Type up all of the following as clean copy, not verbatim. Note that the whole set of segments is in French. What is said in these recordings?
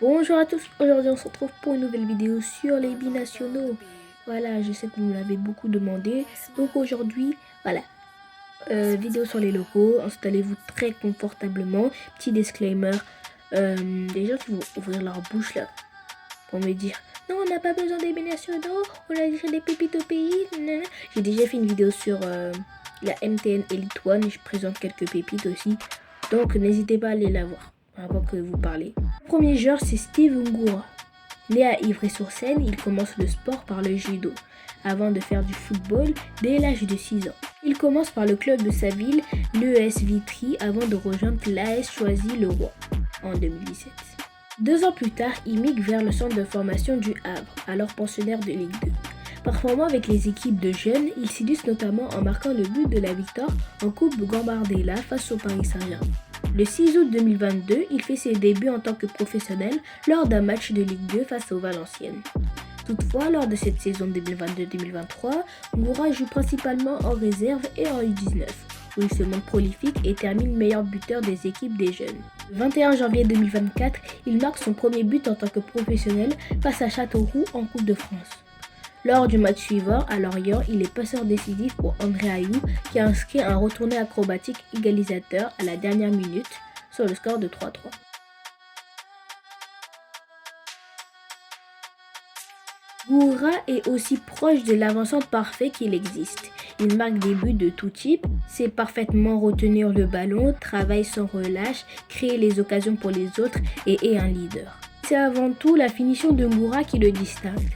Bonjour à tous, aujourd'hui on se retrouve pour une nouvelle vidéo sur les binationaux. Voilà, je sais que vous me l'avez beaucoup demandé. Donc aujourd'hui, voilà, vidéo sur les locaux. Installez-vous très confortablement. Petit disclaimer, les gens qui vont ouvrir leur bouche là pour me dire non, on n'a pas besoin des binationaux, on a déjà des pépites au pays. Nanana. J'ai déjà fait une vidéo sur la MTN Elite One, je présente quelques pépites aussi. Donc n'hésitez pas à aller la voir avant que vous parlez. Le premier joueur, c'est Steve Ngura. Né à Ivry-sur-Seine, il commence le sport par le judo, avant de faire du football dès l'âge de 6 ans. Il commence par le club de sa ville, l'ES Vitry, avant de rejoindre l'AS Choisy-le-Roi en 2017. 2 ans plus tard, il migre vers le centre de formation du Havre, alors pensionnaire de Ligue 2. Performant avec les équipes de jeunes, il s'illustre notamment en marquant le but de la victoire en Coupe Gambardella face au Paris Saint-Germain. Le 6 août 2022, il fait ses débuts en tant que professionnel lors d'un match de Ligue 2 face aux Valenciennes. Toutefois, lors de cette saison 2022-2023, Ngura joue principalement en réserve et en U19, où il se montre prolifique et termine meilleur buteur des équipes des jeunes. Le 21 janvier 2024, il marque son premier but en tant que professionnel face à Châteauroux en Coupe de France. Lors du match suivant, à Lorient, il est passeur décisif pour André Ayew qui a inscrit un retourné acrobatique égalisateur à la dernière minute sur le score de 3-3. Ngura est aussi proche de l'avancement parfait qu'il existe. Il marque des buts de tout type, sait parfaitement retenir le ballon, travaille sans relâche, crée les occasions pour les autres et est un leader. C'est avant tout la finition de Ngura qui le distingue.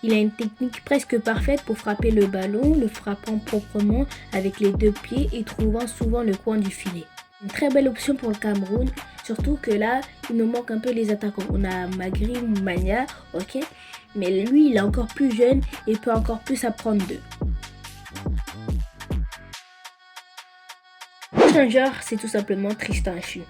Il a une technique presque parfaite pour frapper le ballon, le frappant proprement avec les 2 pieds et trouvant souvent le coin du filet. Une très belle option pour le Cameroun, surtout que là, il nous manque un peu les attaquants. On a Magri, Mania, ok, mais lui, il est encore plus jeune et peut encore plus apprendre d'eux. Le prochain joueur, c'est tout simplement Tristan Ashu.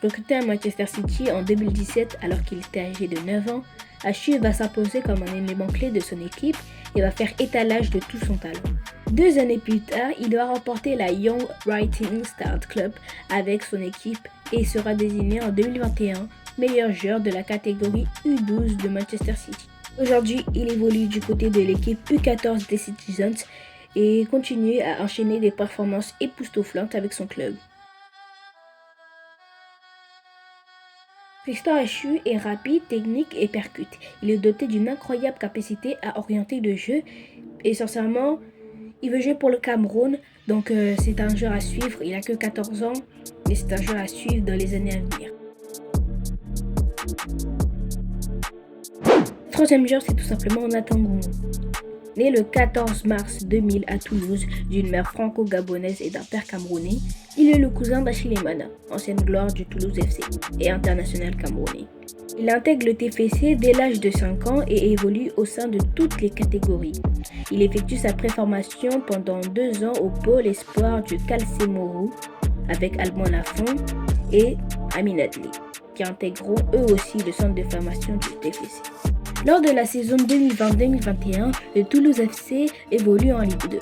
Recruté à Manchester City en 2017 alors qu'il était âgé de 9 ans, Ashu va s'imposer comme un élément clé de son équipe et va faire étalage de tout son talent. 2 années plus tard, il va remporter la Young Rising Stars Club avec son équipe et sera désigné en 2021 meilleur joueur de la catégorie U12 de Manchester City. Aujourd'hui, il évolue du côté de l'équipe U14 des Citizens et continue à enchaîner des performances époustouflantes avec son club. Tristan Ashu est rapide, technique et percute. Il est doté d'une incroyable capacité à orienter le jeu et sincèrement, il veut jouer pour le Cameroun, donc c'est un joueur à suivre. Il n'a que 14 ans, mais c'est un joueur à suivre dans les années à venir. Le troisième joueur, c'est tout simplement Nathan Goumou. Né le 14 mars 2000 à Toulouse d'une mère franco-gabonaise et d'un père camerounais, il est le cousin d'Achille Emana, ancienne gloire du Toulouse FC et international camerounais. Il intègre le TFC dès l'âge de 5 ans et évolue au sein de toutes les catégories. Il effectue sa préformation pendant 2 ans au pôle espoir du Calcemoro avec Alban Lafont et Amin Adli, qui intégreront eux aussi le centre de formation du TFC. Lors de la saison 2020-2021, le Toulouse FC évolue en Ligue 2.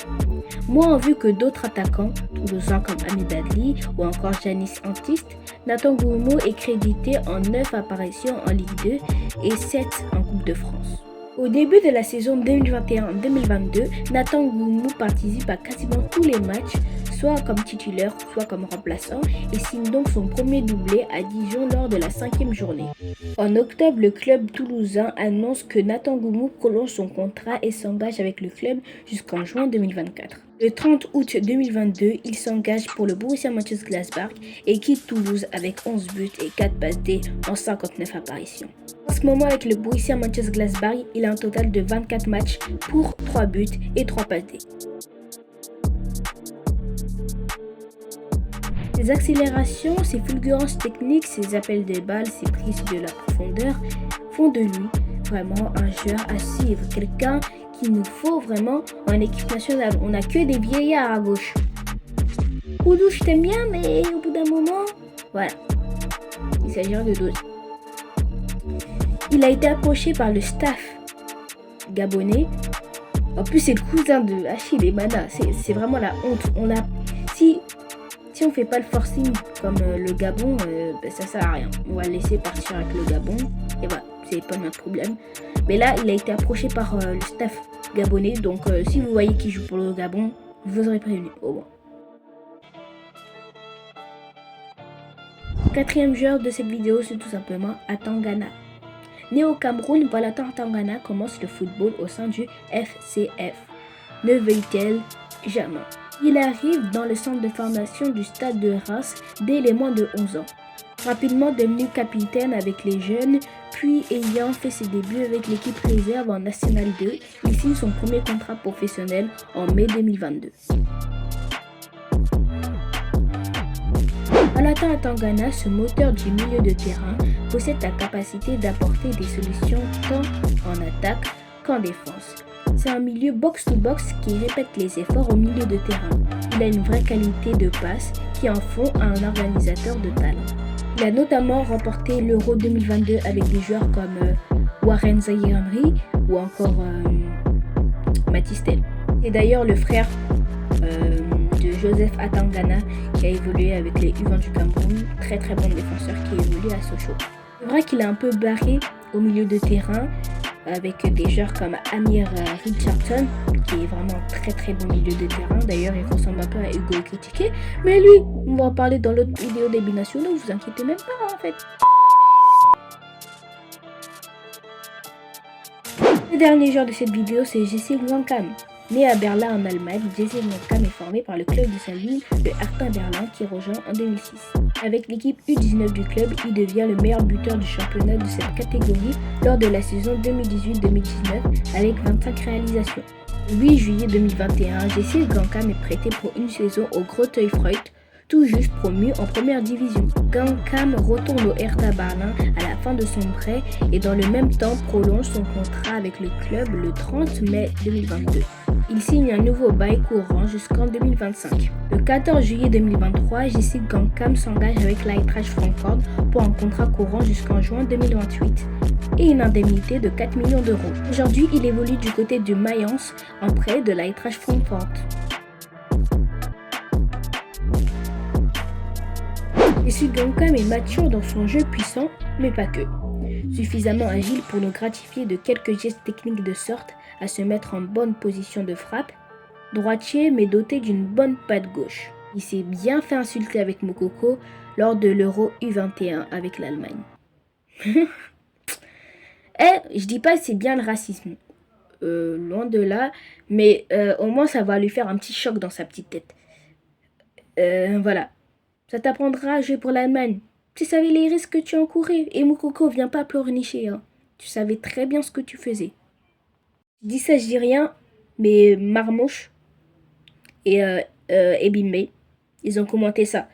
Moins en vue que d'autres attaquants, toulousains comme Hamid Adli ou encore Janis Antiste, Nathan Goumou est crédité en 9 apparitions en Ligue 2 et 7 en Coupe de France. Au début de la saison 2021-2022, Nathan Goumou participe à quasiment tous les matchs, soit comme titulaire, soit comme remplaçant, et signe donc son premier doublé à Dijon lors de la 5e journée. En octobre, le club toulousain annonce que Nathan Goumou prolonge son contrat et s'engage avec le club jusqu'en juin 2024. Le 30 août 2022, il s'engage pour le Borussia Mönchengladbach et quitte Toulouse avec 11 buts et 4 passes D en 59 apparitions. En ce moment, avec le Borussia Mönchengladbach, il a un total de 24 matchs pour 3 buts et 3 passes D. Ses accélérations, ses fulgurances techniques, ses appels de balles, ses prises de la profondeur font de lui vraiment un joueur à suivre, quelqu'un qu'il nous faut vraiment en équipe nationale. On n'a que des vieillards à gauche. Koudou, je t'aime bien, mais au bout d'un moment, voilà, il s'agira de dose. Il a été approché par le staff gabonais. En plus, c'est le cousin de Achille Emana. C'est vraiment la honte. Si on fait pas le forcing comme le Gabon, ça sert à rien. On va le laisser partir avec le Gabon et c'est pas notre problème. Mais là, il a été approché par le staff gabonais. Donc, si vous voyez qu'il joue pour le Gabon, vous aurez prévenu au moins. Quatrième joueur de cette vidéo, c'est tout simplement Atangana. Né au Cameroun, Valentin Atangana commence le football au sein du FCF. Ne veuille-t-elle jamais. Il arrive dans le centre de formation du stade de Reims dès les moins de 11 ans. Rapidement devenu capitaine avec les jeunes, puis ayant fait ses débuts avec l'équipe réserve en National 2, il signe son premier contrat professionnel en mai 2022. Valentin Atangana, ce moteur du milieu de terrain, possède la capacité d'apporter des solutions tant en attaque qu'en défense. C'est un milieu box-to-box qui répète les efforts au milieu de terrain. Il a une vraie qualité de passe qui en font un organisateur de talent. Il a notamment remporté l'Euro 2022 avec des joueurs comme Warren Zaïre-Emery ou encore Mathys Tel. C'est d'ailleurs le frère de Joseph Atangana qui a évolué avec les U20 du Cameroun, très bon défenseur qui évolue à Sochaux. C'est vrai qu'il est un peu barré au milieu de terrain avec des joueurs comme Amir Richardson qui est vraiment très bon milieu de terrain. D'ailleurs, il ressemble un peu à Hugo Ekitike, mais lui, on va en parler dans l'autre vidéo des binationaux, vous inquiétez même pas en fait. Le dernier joueur de cette vidéo, c'est Jesse Ngankam. Né à Berlin en Allemagne, Jesse Ngankam est formé par le club de sa ville, le Hertha Berlin, qui rejoint en 2006. Avec l'équipe U19 du club, il devient le meilleur buteur du championnat de cette catégorie lors de la saison 2018-2019 avec 25 réalisations. Le 8 juillet 2021, Jesse Ngankam est prêté pour une saison au Greuther Fürth, tout juste promu en première division. Ngankam retourne au Hertha Berlin à la fin de son prêt et dans le même temps prolonge son contrat avec le club le 30 mai 2022. Il signe un nouveau bail courant jusqu'en 2025. Le 14 juillet 2023, Jesse Ngankam s'engage avec l'Eintracht Francfort pour un contrat courant jusqu'en juin 2028 et une indemnité de 4 millions d'euros. Aujourd'hui, il évolue du côté du Mayence en prêt de l'Eintracht Francfort. Jesse Ngankam est mature dans son jeu puissant, mais pas que. Suffisamment agile pour nous gratifier de quelques gestes techniques de sorte à se mettre en bonne position de frappe, droitier mais doté d'une bonne patte gauche. Il s'est bien fait insulter avec Moukoko lors de l'Euro U21 avec l'Allemagne. Je dis pas que c'est bien le racisme, loin de là, mais au moins ça va lui faire un petit choc dans sa petite tête. Voilà, ça t'apprendra à jouer pour l'Allemagne. Tu savais les risques que tu encourais et Moukoko vient pas pleurnicher, hein. Tu savais très bien ce que tu faisais. Je dis ça, je dis rien, mais Marmouche et Bimbe, ils ont commenté ça.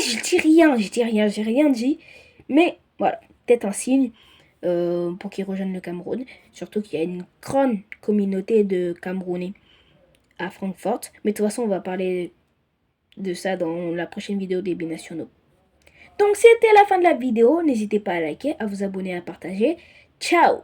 J'ai rien dit, mais voilà, peut-être un signe pour qu'ils rejoignent le Cameroun. Surtout qu'il y a une grande communauté de Camerounais à Francfort. Mais de toute façon, on va parler de ça dans la prochaine vidéo des binationaux. Donc, c'était la fin de la vidéo. N'hésitez pas à liker, à vous abonner, à partager. Ciao!